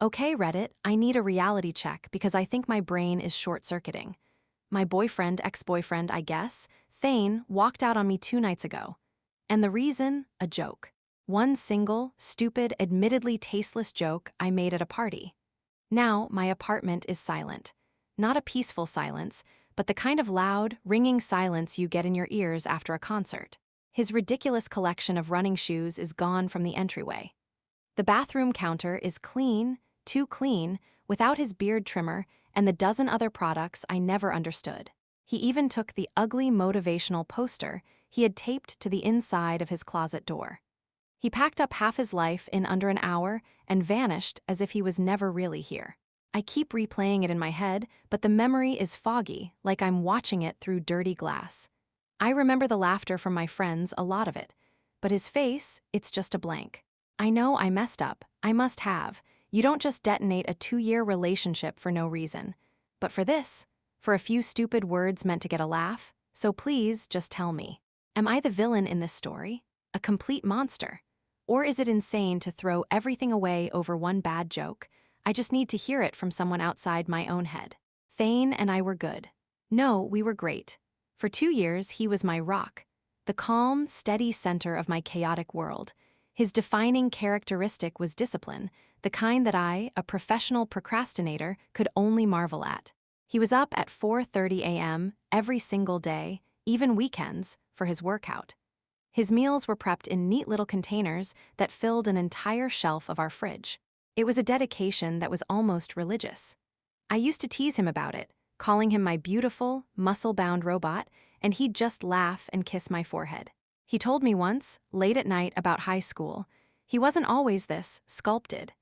Okay, Reddit, I need a reality check because I think my brain is short-circuiting. My boyfriend, ex-boyfriend, I guess, Thane, walked out on me 2 nights ago. And the reason? A joke. One single, stupid, admittedly tasteless joke I made at a party. Now, my apartment is silent. Not a peaceful silence, but the kind of loud, ringing silence you get in your ears after a concert. His ridiculous collection of running shoes is gone from the entryway. The bathroom counter is clean, too clean, without his beard trimmer and the dozen other products I never understood. He even took the ugly motivational poster he had taped to the inside of his closet door. He packed up half his life in under an hour and vanished as if he was never really here. I keep replaying it in my head, but the memory is foggy, like I'm watching it through dirty glass. I remember the laughter from my friends, a lot of it, but his face, it's just a blank. I know I messed up, I must have. You don't just detonate a 2-year relationship for no reason. But for this, for a few stupid words meant to get a laugh, so please just tell me. Am I the villain in this story? A complete monster? Or is it insane to throw everything away over one bad joke? I just need to hear it from someone outside my own head. Thane and I were good. No, we were great. For 2 years, he was my rock, the calm, steady center of my chaotic world. His defining characteristic was discipline, the kind that I, a professional procrastinator, could only marvel at. He was up at 4:30 a.m. every single day, even weekends, for his workout. His meals were prepped in neat little containers that filled an entire shelf of our fridge. It was a dedication that was almost religious. I used to tease him about it, calling him my beautiful, muscle-bound robot, and he'd just laugh and kiss my forehead. He told me once, late at night about high school, he wasn't always this, sculpted.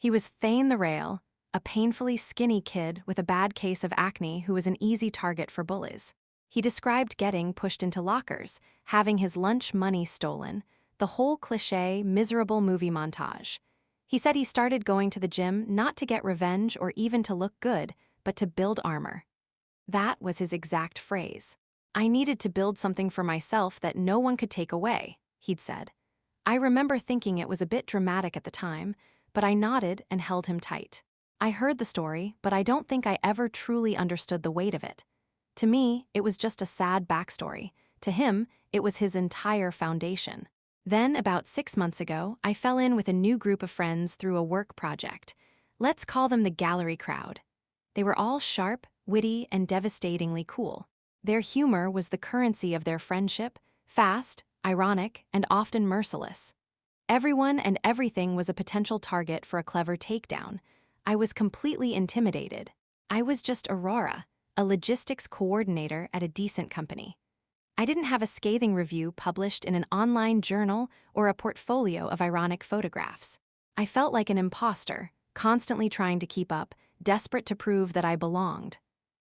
He was Thane the Rail, a painfully skinny kid with a bad case of acne who was an easy target for bullies. He described getting pushed into lockers, having his lunch money stolen, the whole cliché, miserable movie montage. He said he started going to the gym not to get revenge or even to look good, but to build armor. That was his exact phrase. I needed to build something for myself that no one could take away, he'd said. I remember thinking it was a bit dramatic at the time, but I nodded and held him tight. I heard the story, but I don't think I ever truly understood the weight of it. To me, it was just a sad backstory. To him, it was his entire foundation. Then, about 6 months ago, I fell in with a new group of friends through a work project. Let's call them the gallery crowd. They were all sharp, witty, and devastatingly cool. Their humor was the currency of their friendship, fast, ironic, and often merciless. Everyone and everything was a potential target for a clever takedown. I was completely intimidated. I was just Aurora, a logistics coordinator at a decent company. I didn't have a scathing review published in an online journal or a portfolio of ironic photographs. I felt like an imposter, constantly trying to keep up, desperate to prove that I belonged.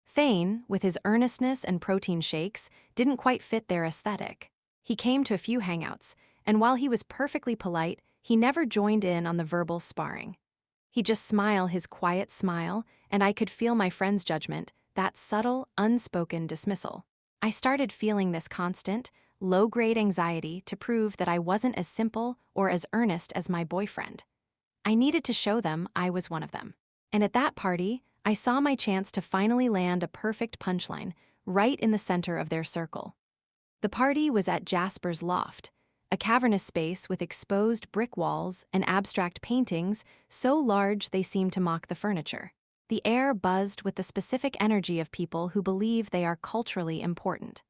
Thane, with his earnestness and protein shakes, didn't quite fit their aesthetic. He came to a few hangouts, and while he was perfectly polite, he never joined in on the verbal sparring. He'd just smile his quiet smile, and I could feel my friend's judgment, that subtle, unspoken dismissal. I started feeling this constant, low-grade anxiety to prove that I wasn't as simple or as earnest as my boyfriend. I needed to show them I was one of them. And at that party, I saw my chance to finally land a perfect punchline, right in the center of their circle. The party was at Jasper's Loft, a cavernous space with exposed brick walls and abstract paintings so large they seemed to mock the furniture. The air buzzed with the specific energy of people who believe they are culturally important.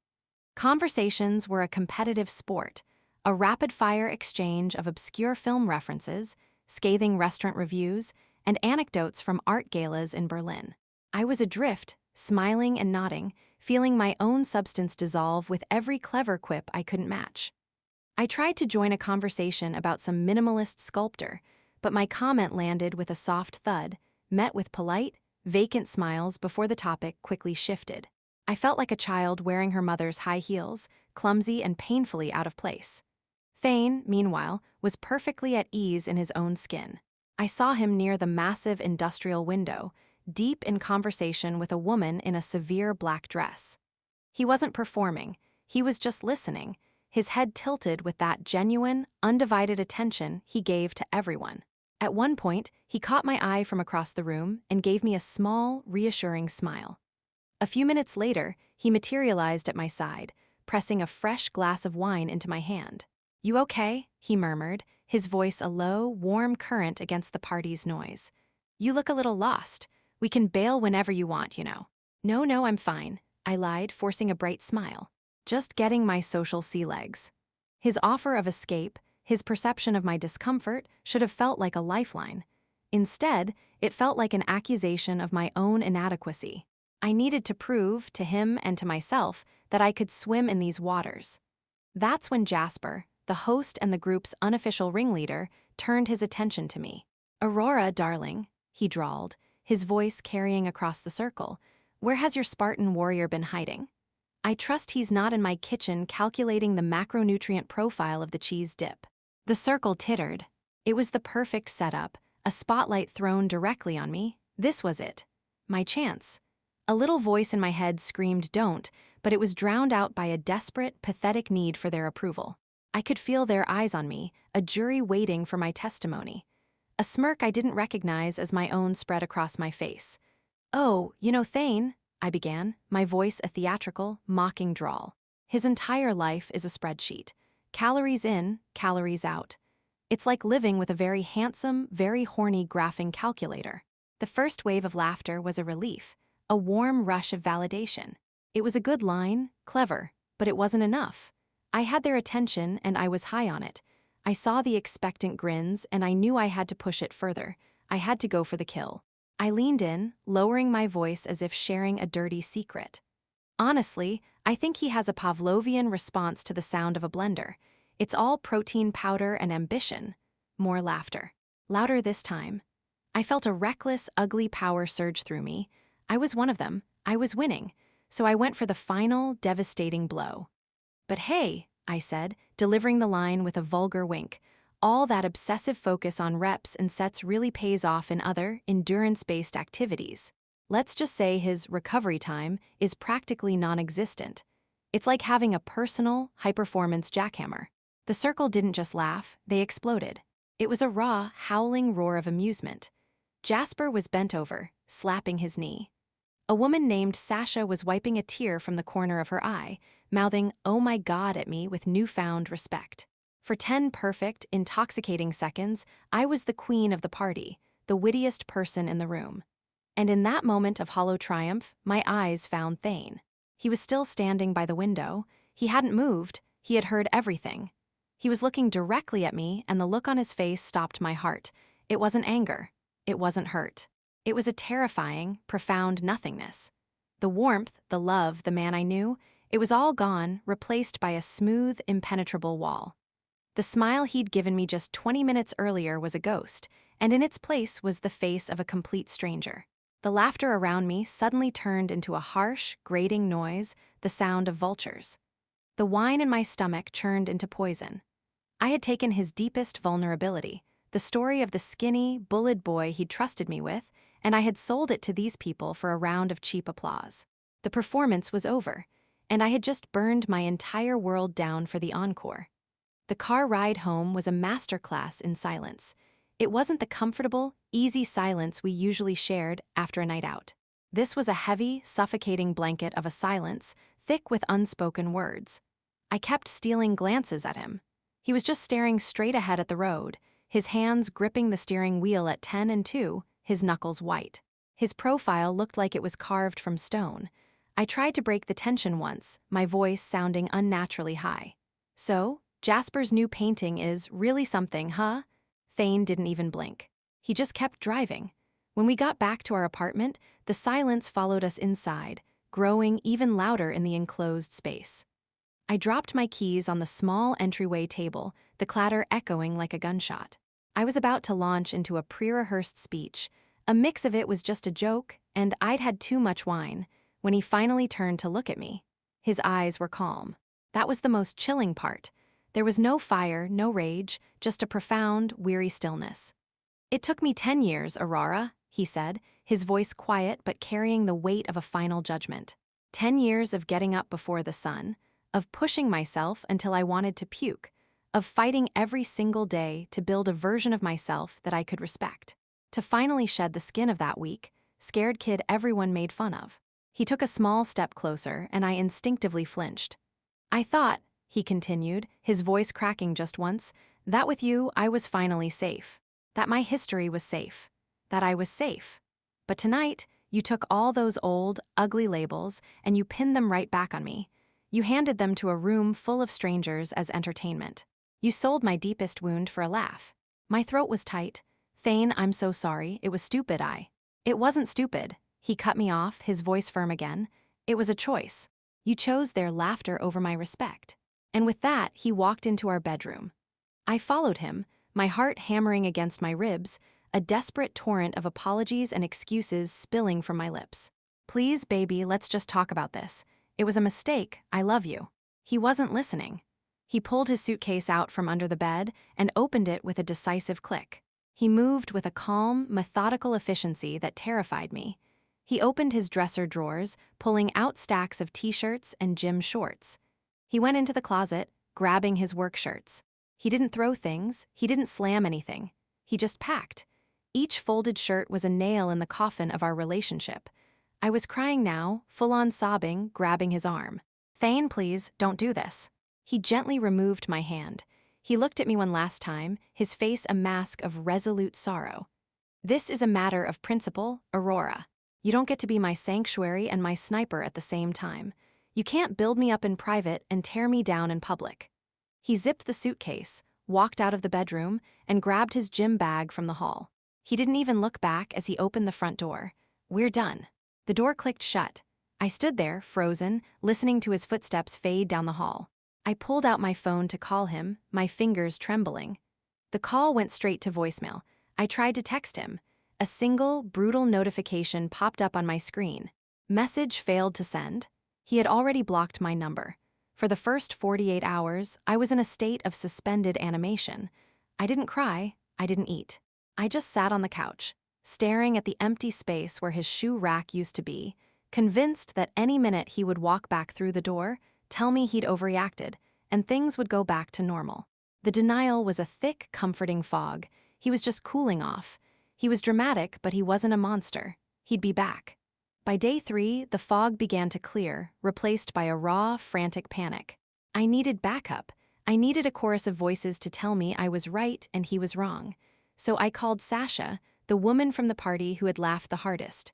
Conversations were a competitive sport, a rapid-fire exchange of obscure film references, scathing restaurant reviews, and anecdotes from art galas in Berlin. I was adrift, smiling and nodding, feeling my own substance dissolve with every clever quip I couldn't match. I tried to join a conversation about some minimalist sculptor, but my comment landed with a soft thud, met with polite, vacant smiles before the topic quickly shifted. I felt like a child wearing her mother's high heels, clumsy and painfully out of place. Thane, meanwhile, was perfectly at ease in his own skin. I saw him near the massive industrial window, deep in conversation with a woman in a severe black dress. He wasn't performing, he was just listening, his head tilted with that genuine, undivided attention he gave to everyone. At one point, he caught my eye from across the room and gave me a small, reassuring smile. A few minutes later, he materialized at my side, pressing a fresh glass of wine into my hand. "You okay?" he murmured, his voice a low, warm current against the party's noise. "You look a little lost. We can bail whenever you want, you know." No, I'm fine," I lied, forcing a bright smile. Just getting my social sea legs. His offer of escape, his perception of my discomfort, should have felt like a lifeline. Instead, it felt like an accusation of my own inadequacy. I needed to prove, to him and to myself, that I could swim in these waters. That's when Jasper, the host and the group's unofficial ringleader, turned his attention to me. "Aurora, darling," he drawled, his voice carrying across the circle, "where has your Spartan warrior been hiding? I trust he's not in my kitchen calculating the macronutrient profile of the cheese dip." The circle tittered. It was the perfect setup, a spotlight thrown directly on me. This was it. My chance. A little voice in my head screamed don't, but it was drowned out by a desperate, pathetic need for their approval. I could feel their eyes on me, a jury waiting for my testimony. A smirk I didn't recognize as my own spread across my face. "Oh, you know Thane," I began, my voice a theatrical, mocking drawl. "His entire life is a spreadsheet. Calories in, calories out. It's like living with a very handsome, very horny graphing calculator." The first wave of laughter was a relief, a warm rush of validation. It was a good line, clever, but it wasn't enough. I had their attention and I was high on it. I saw the expectant grins and I knew I had to push it further. I had to go for the kill. I leaned in, lowering my voice as if sharing a dirty secret. "Honestly, I think he has a Pavlovian response to the sound of a blender. It's all protein powder and ambition." More laughter. Louder this time. I felt a reckless, ugly power surge through me. I was one of them. I was winning. So I went for the final, devastating blow. "But hey," I said, delivering the line with a vulgar wink, "all that obsessive focus on reps and sets really pays off in other, endurance-based activities. Let's just say his recovery time is practically non-existent. It's like having a personal, high-performance jackhammer." The circle didn't just laugh, they exploded. It was a raw, howling roar of amusement. Jasper was bent over, slapping his knee. A woman named Sasha was wiping a tear from the corner of her eye, mouthing "oh my god" at me with newfound respect. For 10 perfect, intoxicating seconds, I was the queen of the party, the wittiest person in the room. And in that moment of hollow triumph, my eyes found Thane. He was still standing by the window. He hadn't moved. He had heard everything. He was looking directly at me, and the look on his face stopped my heart. It wasn't anger. It wasn't hurt. It was a terrifying, profound nothingness. The warmth, the love, the man I knew, it was all gone, replaced by a smooth, impenetrable wall. The smile he'd given me just 20 minutes earlier was a ghost, and in its place was the face of a complete stranger. The laughter around me suddenly turned into a harsh, grating noise, the sound of vultures. The wine in my stomach churned into poison. I had taken his deepest vulnerability, the story of the skinny, bullied boy he'd trusted me with, and I had sold it to these people for a round of cheap applause. The performance was over, and I had just burned my entire world down for the encore. The car ride home was a masterclass in silence. It wasn't the comfortable, easy silence we usually shared after a night out. This was a heavy, suffocating blanket of a silence, thick with unspoken words. I kept stealing glances at him. He was just staring straight ahead at the road, his hands gripping the steering wheel at 10 and 2, his knuckles white. His profile looked like it was carved from stone. I tried to break the tension once, my voice sounding unnaturally high. "So, Jasper's new painting is really something, huh?" Thane didn't even blink. He just kept driving. When we got back to our apartment, the silence followed us inside, growing even louder in the enclosed space. I dropped my keys on the small entryway table, the clatter echoing like a gunshot. I was about to launch into a pre-rehearsed speech. A mix of it was just a joke, and I'd had too much wine, when he finally turned to look at me. His eyes were calm. That was the most chilling part. There was no fire, no rage, just a profound, weary stillness. "It took me 10 years, Aurora," he said, his voice quiet but carrying the weight of a final judgment. 10 years of getting up before the sun, of pushing myself until I wanted to puke, of fighting every single day to build a version of myself that I could respect. To finally shed the skin of that weak, scared kid everyone made fun of. He took a small step closer, and I instinctively flinched. I thought, he continued, his voice cracking just once, that with you I was finally safe. That my history was safe. That I was safe. But tonight, you took all those old, ugly labels and you pinned them right back on me. You handed them to a room full of strangers as entertainment. You sold my deepest wound for a laugh. My throat was tight. Thane, I'm so sorry, it was stupid. It wasn't stupid. He cut me off, his voice firm again. It was a choice. You chose their laughter over my respect. And with that, he walked into our bedroom. I followed him, my heart hammering against my ribs, a desperate torrent of apologies and excuses spilling from my lips. Please, baby, let's just talk about this. It was a mistake, I love you. He wasn't listening. He pulled his suitcase out from under the bed and opened it with a decisive click. He moved with a calm, methodical efficiency that terrified me. He opened his dresser drawers, pulling out stacks of t-shirts and gym shorts. He went into the closet, grabbing his work shirts. He didn't throw things, he didn't slam anything. He just packed. Each folded shirt was a nail in the coffin of our relationship. I was crying now, full-on sobbing, grabbing his arm. Thane, please, don't do this. He gently removed my hand. He looked at me one last time, his face a mask of resolute sorrow. This is a matter of principle, Aurora. You don't get to be my sanctuary and my sniper at the same time. You can't build me up in private and tear me down in public. He zipped the suitcase, walked out of the bedroom, and grabbed his gym bag from the hall. He didn't even look back as he opened the front door. We're done. The door clicked shut. I stood there, frozen, listening to his footsteps fade down the hall. I pulled out my phone to call him, my fingers trembling. The call went straight to voicemail. I tried to text him. A single, brutal notification popped up on my screen. Message failed to send. He had already blocked my number. For the first 48 hours, I was in a state of suspended animation. I didn't cry, I didn't eat. I just sat on the couch, staring at the empty space where his shoe rack used to be, convinced that any minute he would walk back through the door, tell me he'd overreacted, and things would go back to normal. The denial was a thick, comforting fog. He was just cooling off. He was dramatic, but he wasn't a monster. He'd be back. By day 3, the fog began to clear, replaced by a raw, frantic panic. I needed backup. I needed a chorus of voices to tell me I was right and he was wrong. So I called Sasha, the woman from the party who had laughed the hardest.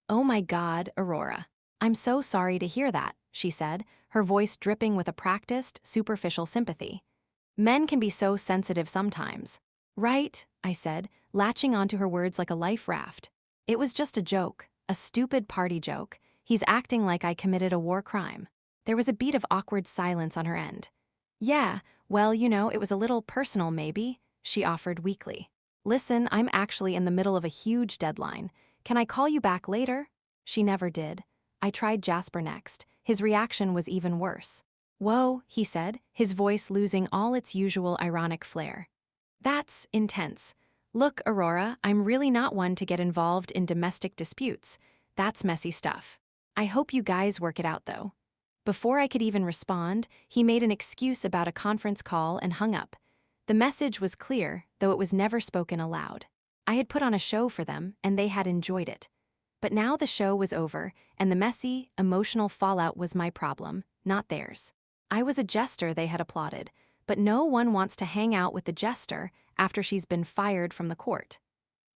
Oh my God, Aurora. I'm so sorry to hear that, she said, her voice dripping with a practiced, superficial sympathy. Men can be so sensitive sometimes. Right, I said, latching onto her words like a life raft. It was just a joke, a stupid party joke. He's acting like I committed a war crime. There was a beat of awkward silence on her end. Yeah, well, it was a little personal maybe, she offered weakly. Listen, I'm actually in the middle of a huge deadline. Can I call you back later? She never did. I tried Jasper next. His reaction was even worse. Whoa, he said, his voice losing all its usual ironic flair. That's intense. Look, Aurora, I'm really not one to get involved in domestic disputes. That's messy stuff. I hope you guys work it out, though. Before I could even respond, he made an excuse about a conference call and hung up. The message was clear, though it was never spoken aloud. I had put on a show for them, and they had enjoyed it. But now the show was over, and the messy, emotional fallout was my problem, not theirs. I was a jester they had applauded, but no one wants to hang out with the jester after she's been fired from the court.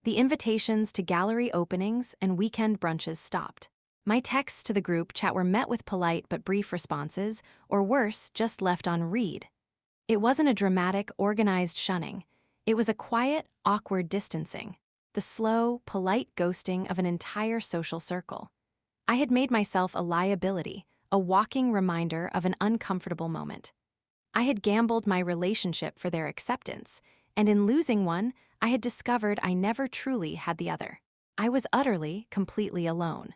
The invitations to gallery openings and weekend brunches stopped. My texts to the group chat were met with polite but brief responses, or worse, just left on read. It wasn't a dramatic, organized shunning. It was a quiet, awkward distancing. The slow, polite ghosting of an entire social circle. I had made myself a liability, a walking reminder of an uncomfortable moment. I had gambled my relationship for their acceptance, and in losing one, I had discovered I never truly had the other. I was utterly, completely alone.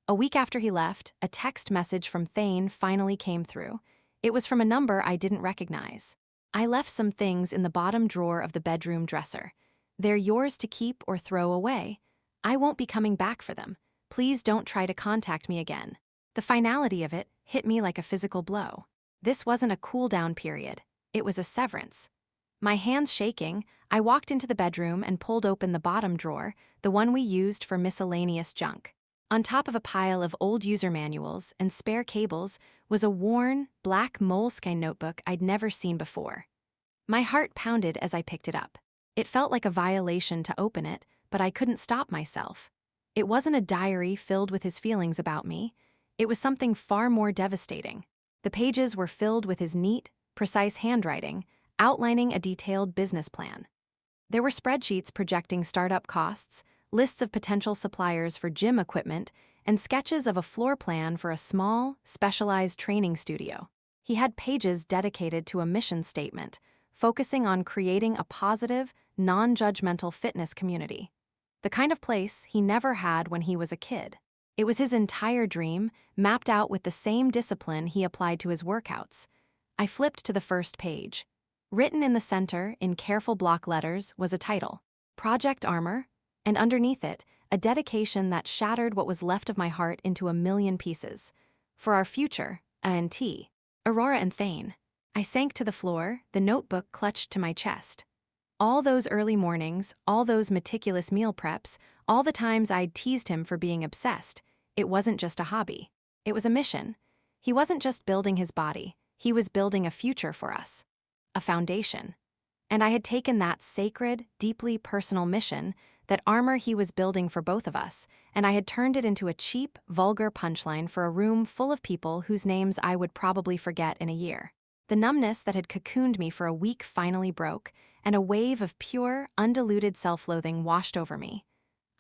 A week after he left, a text message from Thane finally came through. It was from a number I didn't recognize. I left some things in the bottom drawer of the bedroom dresser. They're yours to keep or throw away. I won't be coming back for them. Please don't try to contact me again. The finality of it hit me like a physical blow. This wasn't a cool-down period. It was a severance. My hands shaking, I walked into the bedroom and pulled open the bottom drawer, the one we used for miscellaneous junk. On top of a pile of old user manuals and spare cables was a worn, black moleskin notebook I'd never seen before. My heart pounded as I picked it up. It felt like a violation to open it, but I couldn't stop myself. It wasn't a diary filled with his feelings about me. It was something far more devastating. The pages were filled with his neat, precise handwriting, outlining a detailed business plan. There were spreadsheets projecting startup costs, lists of potential suppliers for gym equipment, and sketches of a floor plan for a small, specialized training studio. He had pages dedicated to a mission statement, focusing on creating a positive, non-judgmental fitness community. The kind of place he never had when he was a kid. It was his entire dream, mapped out with the same discipline he applied to his workouts. I flipped to the first page. Written in the center, in careful block letters, was a title, Project Armor, and underneath it, a dedication that shattered what was left of my heart into a million pieces. For our future, A&T. Aurora and Thane. I sank to the floor, the notebook clutched to my chest. All those early mornings, all those meticulous meal preps, all the times I'd teased him for being obsessed, it wasn't just a hobby. It was a mission. He wasn't just building his body, he was building a future for us. A foundation. And I had taken that sacred, deeply personal mission, that armor he was building for both of us, and I had turned it into a cheap, vulgar punchline for a room full of people whose names I would probably forget in a year. The numbness that had cocooned me for a week finally broke, and a wave of pure, undiluted self-loathing washed over me.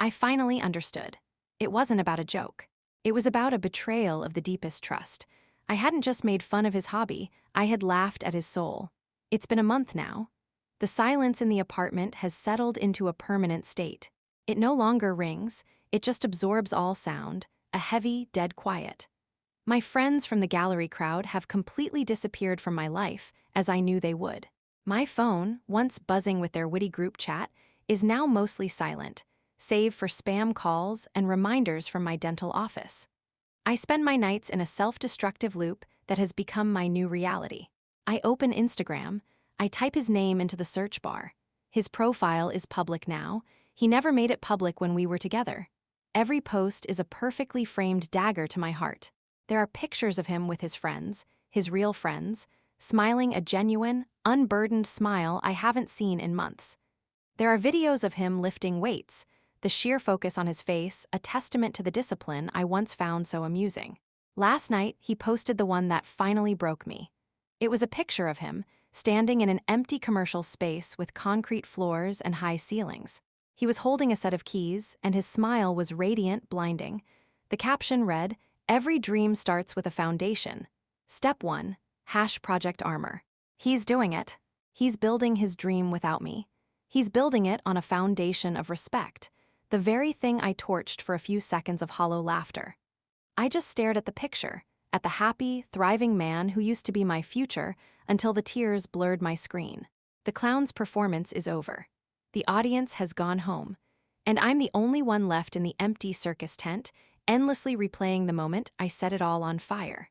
I finally understood. It wasn't about a joke. It was about a betrayal of the deepest trust. I hadn't just made fun of his hobby, I had laughed at his soul. It's been a month now. The silence in the apartment has settled into a permanent state. It no longer rings, it just absorbs all sound, a heavy, dead quiet. My friends from the gallery crowd have completely disappeared from my life, as I knew they would. My phone, once buzzing with their witty group chat, is now mostly silent, save for spam calls and reminders from my dental office. I spend my nights in a self-destructive loop that has become my new reality. I open Instagram, I type his name into the search bar. His profile is public now. He never made it public when we were together. Every post is a perfectly framed dagger to my heart. There are pictures of him with his friends, his real friends, smiling a genuine, unburdened smile I haven't seen in months. There are videos of him lifting weights, the sheer focus on his face a testament to the discipline I once found so amusing. Last night, he posted the one that finally broke me. It was a picture of him, standing in an empty commercial space with concrete floors and high ceilings. He was holding a set of keys, and his smile was radiant, blinding. The caption read, "Every dream starts with a foundation. Step 1, Project Armor." He's doing it. He's building his dream without me. He's building it on a foundation of respect, the very thing I torched for a few seconds of hollow laughter. I just stared at the picture, at the happy, thriving man who used to be my future, until the tears blurred my screen. The clown's performance is over. The audience has gone home, and I'm the only one left in the empty circus tent, endlessly replaying the moment I set it all on fire.